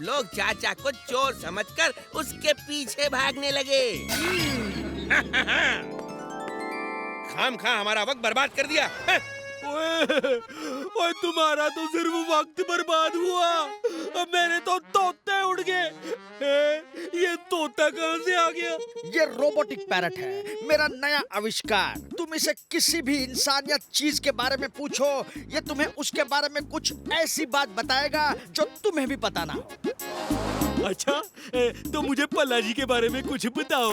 सब लोग चाचा को चोर समझकर उसके पीछे भागने लगे। खामखा हमारा वक्त बर्बाद कर दिया। ओए तुम्हारा तो सिर्फ वक्त बर्बाद हुआ, अब मेरे तो तोते उड़ गए। ये तोता कहाँ से आ गया? ये रोबोटिक पैरट है, मेरा नया आविष्कार। तुम इसे किसी भी इंसान या चीज के बारे में पूछो, ये तुम्हें उसके बारे में कुछ ऐसी बात बताएगा जो तुम्हें भी पता ना हो। अच्छा, तो मुझे पल्ला जी के बारे में कुछ बताओ।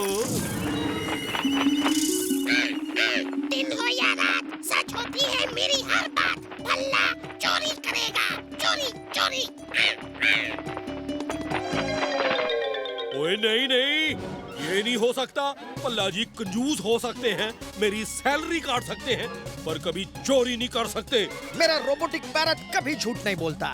दिन हो या रात, सच होती है मेरी हर बात। भल्ला चोरी करेगा, चोरी चोरी। ओए नहीं नहीं, ये नहीं हो सकता। पल्ला जी कंजूस हो सकते हैं, मेरी सैलरी काट सकते हैं, पर कभी चोरी नहीं कर सकते। मेरा रोबोटिक पैरट कभी झूठ नहीं बोलता।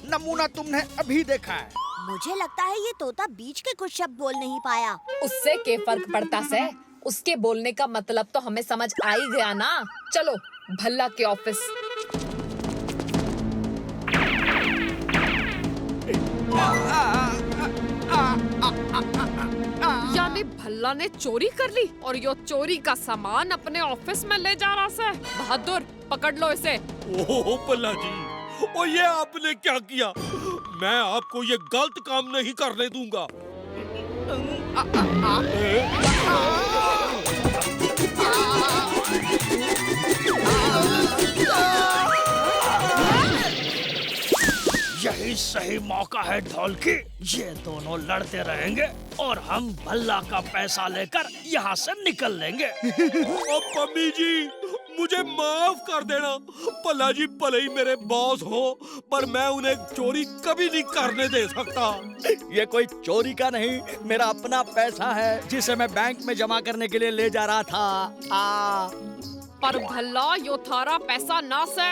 नमूना तुमने अभी देखा है। मुझे लगता है ये तोता बीच के कुछ शब्द बोल नहीं पाया। उससे क्या फर्क पड़ता से? उसके बोलने का मतलब तो हमें समझ आ ही गया ना। चलो भल्ला के ऑफिस। यानी भल्ला ने चोरी कर ली और यो चोरी का सामान अपने ऑफिस में ले जा रहा है। बहादुर, पकड़ लो इसे। ओह पल्ला जी, ओ ये आपने क्या किया? मैं आपको ये गलत काम नहीं करने दूंगा। यही सही मौका है ढोलकी। ये दोनों लड़ते रहेंगे और हम भल्ला का पैसा लेकर यहाँ से निकल लेंगे। ओ पम्मी जी, मुझे माफ कर देना। पल्ला जी भले ही मेरे बॉस हो, पर मैं उन्हें चोरी कभी नहीं करने दे सकता। ये कोई चोरी का नहीं, मेरा अपना पैसा है जिसे मैं बैंक में जमा करने के लिए ले जा रहा था। पर भल्ला यो थारा पैसा ना से।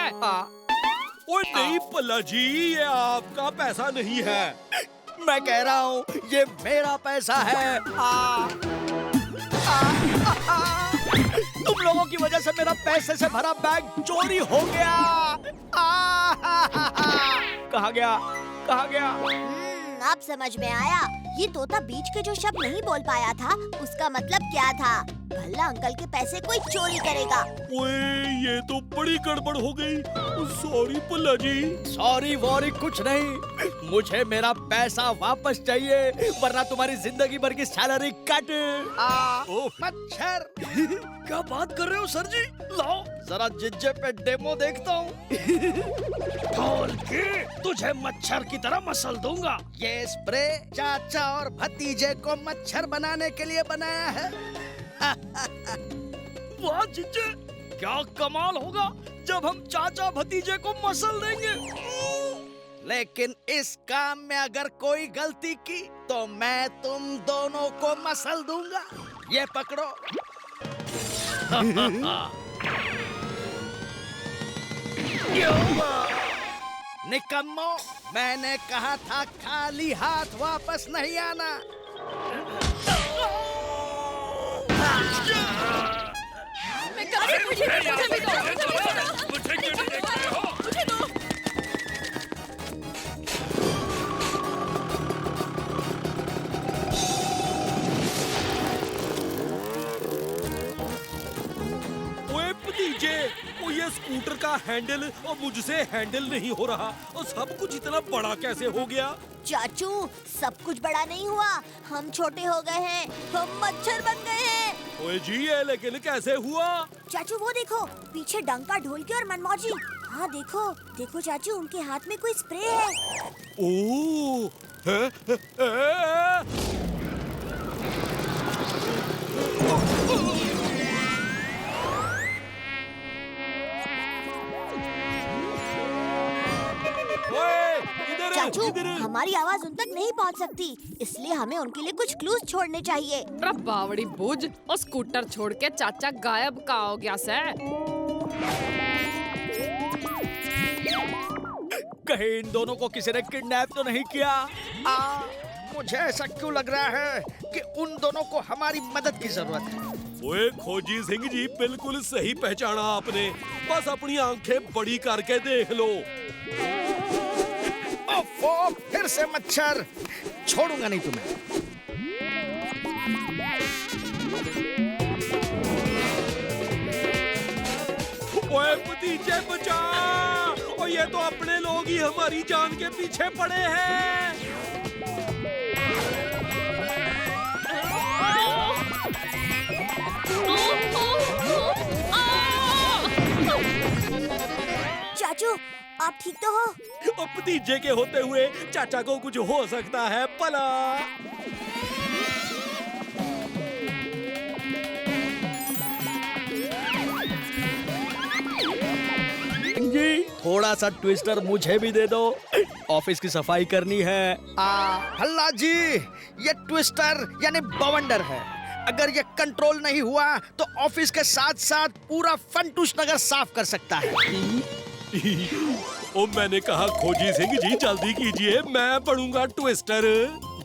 ओए नहीं पल्ला जी, ये आपका पैसा नहीं है। मैं कह रहा हूँ ये मेरा पैसा है। तुम लोगों की वजह से मेरा पैसे से भरा बैग चोरी हो गया। कहाँ गया, कहाँ गया? अब समझ में आया। ये तोता बीच के जो शब्द नहीं बोल पाया था, उसका मतलब क्या था। भल्ला अंकल के पैसे कोई चोरी करेगा। ओए ये तो बड़ी गड़बड़ हो गई। सॉरी पल्ला जी। सॉरी वॉरी कुछ नहीं, मुझे मेरा पैसा वापस चाहिए, वरना तुम्हारी जिंदगी भर की सैलरी कट। मच्छर क्या बात कर रहे हो सर जी? लाओ जरा जिज्जे पे डेमो देखता हूँ। तुझे मच्छर की तरह मसल दूंगा। ये स्प्रे चाचा और भतीजे को मच्छर बनाने के लिए बनाया है। वाह जिज्जे, क्या कमाल होगा जब हम चाचा भतीजे को मसल देंगे। लेकिन इस काम में अगर कोई गलती की तो मैं तुम दोनों को मसल दूंगा। ये पकड़ो। निकम्मो, मैंने कहा था खाली हाथ वापस नहीं आना। ओए भतीजे, ओ ये स्कूटर का हैंडल और मुझसे हैंडल नहीं हो रहा, और सब कुछ इतना बड़ा कैसे हो गया? चाचू, सब कुछ बड़ा नहीं हुआ, हम छोटे हो गए हैं, हम मच्छर बन गए हैं। ओए जी, ये लेकिन कैसे हुआ? चाचू वो देखो, पीछे डंका, ढोलकी और मनमौजी। हाँ देखो, देखो चाचू, उनके हाथ में कोई स्प्रे है। ओह, चाचू, हमारी आवाज उन तक नहीं पहुंच सकती, इसलिए हमें उनके लिए कुछ क्लूज छोड़ने चाहिए। बावड़ी बूझ, और स्कूटर छोड़ के चाचा गायब का हो गया से। कहीं इन दोनों को किसी ने किडनैप तो नहीं किया? मुझे ऐसा क्यों लग रहा है कि उन दोनों को हमारी मदद की जरूरत है। ओए खोजी सिंह जी, बिल्कुल सही पहचाना आपने, बस अपनी आंखें बड़ी करके देख लो। ओ फिर से मच्छर, छोड़ूंगा नहीं तुम्हें। ओए भतीजे बचा, और ये तो अपने लोग ही हमारी जान के पीछे पड़े हैं। चाचू आप ठीक तो हो? और भतीजे के होते हुए चाचा को कुछ हो सकता है भला? जी थोड़ा सा ट्विस्टर मुझे भी दे दो, ऑफिस की सफाई करनी है। भल्ला जी, ये ट्विस्टर यानी बवंडर है। अगर ये कंट्रोल नहीं हुआ तो ऑफिस के साथ साथ पूरा फंटूश नगर साफ कर सकता है। ओ मैंने कहा खोजी सिंह जी जल्दी कीजिए, मैं बनूंगा ट्विस्टर।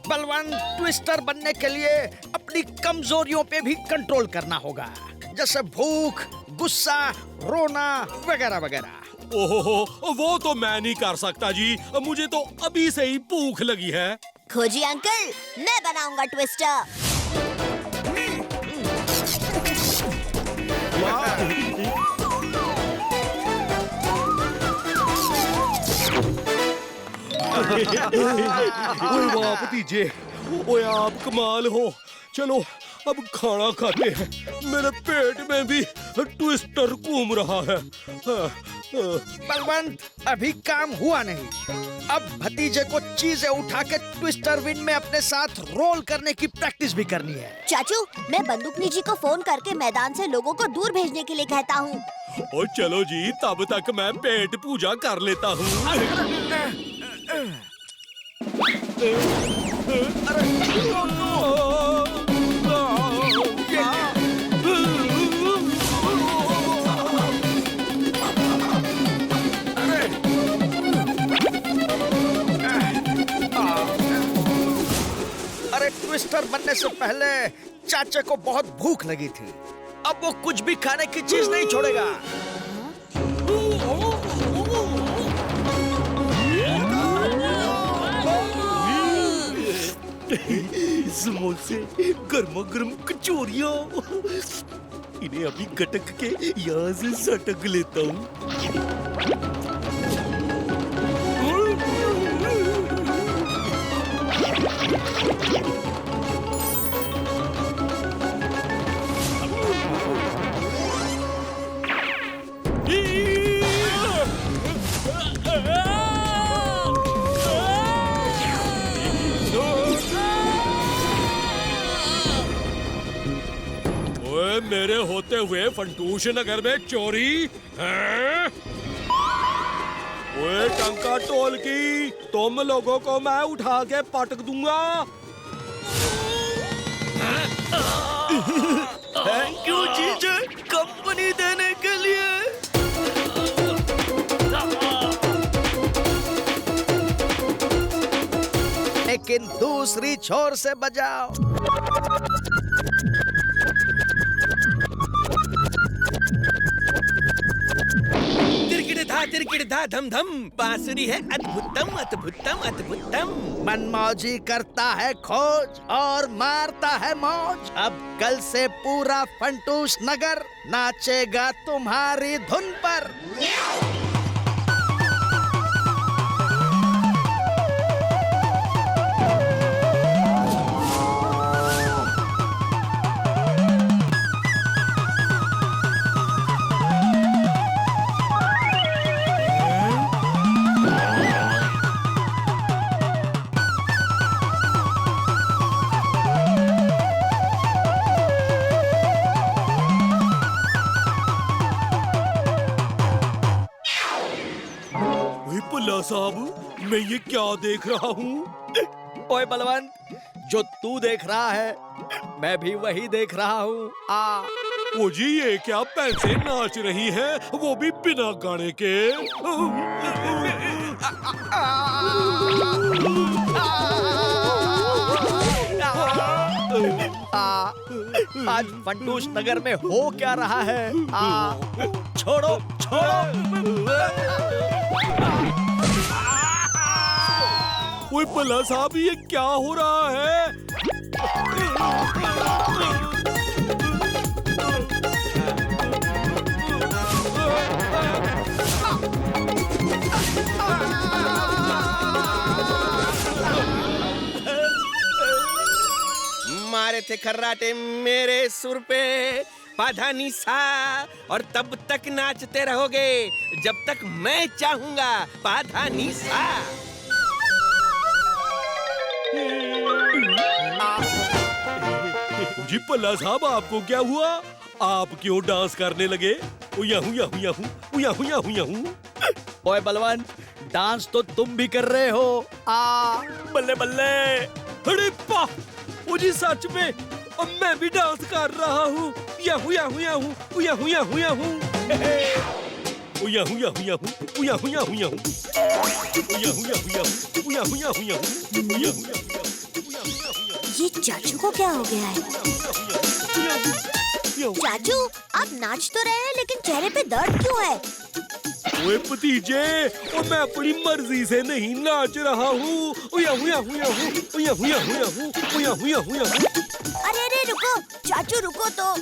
बलवान, ट्विस्टर बनने के लिए अपनी कमजोरियों पे भी कंट्रोल करना होगा, जैसे भूख, गुस्सा, रोना वगैरह वगैरह। ओहो, वो तो मैं नहीं कर सकता जी, मुझे तो अभी से ही भूख लगी है। खोजी अंकल, मैं बनाऊंगा ट्विस्टर। ओए वाह भतीजे, ओए आप कमाल हो। चलो अब खाना खाते हैं, मेरे पेट में भी ट्विस्टर घूम रहा है। बलवंत, अभी काम हुआ नहीं। अब भतीजे को चीजें उठा के ट्विस्टर विंड में अपने साथ रोल करने की प्रैक्टिस भी करनी है। चाचू, मैं बंदूकनी जी को फोन करके मैदान से लोगों को दूर भेजने के लिए कहता हूँ। और चलो जी, तब तक मैं पेट पूजा कर लेता हूँ। अरे ट्विस्टर बनने से पहले चाचा को बहुत भूख लगी थी, अब वो कुछ भी खाने की चीज नहीं छोड़ेगा। समोसे, गर्मा गर्म कचौरियाँ, इन्हें अभी गटक के यहाँ से सटक लेता हूँ। ओए मेरे होते हुए फंटूश नगर में चोरी है? ओए टंका टोल की, तुम लोगों को मैं उठा के पटक दूंगा। थैंक यू जीजे, कंपनी देने के लिए। लेकिन दूसरी छोर से बजाओ। तिरकिड़ धा धम धम, बांसुरी है अद्भुतम अद्भुतम अद्भुतम। मनमौजी करता है खोज और मारता है मौज। अब कल से पूरा फंटूश नगर नाचेगा तुम्हारी धुन पर। साहब, मैं ये क्या देख रहा हूँ? ओए बलवंत, जो तू देख रहा है मैं भी वही देख रहा हूँ। ओ जी, ये क्या पैसे नाच रही है, वो भी बिना गाने के? आज फंटूश नगर में हो क्या रहा है? छोड़ो छोड़ो। ओए भला साहब ये क्या हो रहा है? मारे थे खर्राटे मेरे सुर पे पाधा निशा, और तब तक नाचते रहोगे जब तक मैं चाहूंगा पाधा निशा। जी भला साहब आपको क्या हुआ? आप क्यों डांस करने लगे? ओ याहू याहू याहू, ओ याहू याहू याहू। ओए बलवान, डांस तो तुम भी कर रहे हो। बल्ले बल्ले। अरे वाह! ओ जी सच में अब मैं भी डांस कर रहा हूँ। याहू याहू याहू, ओ याहू याहू याहू। ओ याहू याहू याहू, ओ याहू याहू याहू। ओ याहू याहू याहू, ओ याहू याहू याहू। ओ याहू याहू याहू, ओ याहू याहू याहू। ये चाचू को क्या हो गया है? चाचू आप नाच तो रहे हैं लेकिन चेहरे पे दर्द क्यों है? ओए भतीजे, ओ मैं अपनी मर्जी से नहीं नाच रहा हूँ। ओ याहू याहू याहू, ओ याहू याहू याहू, ओ याहू याहू याहू। अरे अरे रुको, चाचू रुको तो,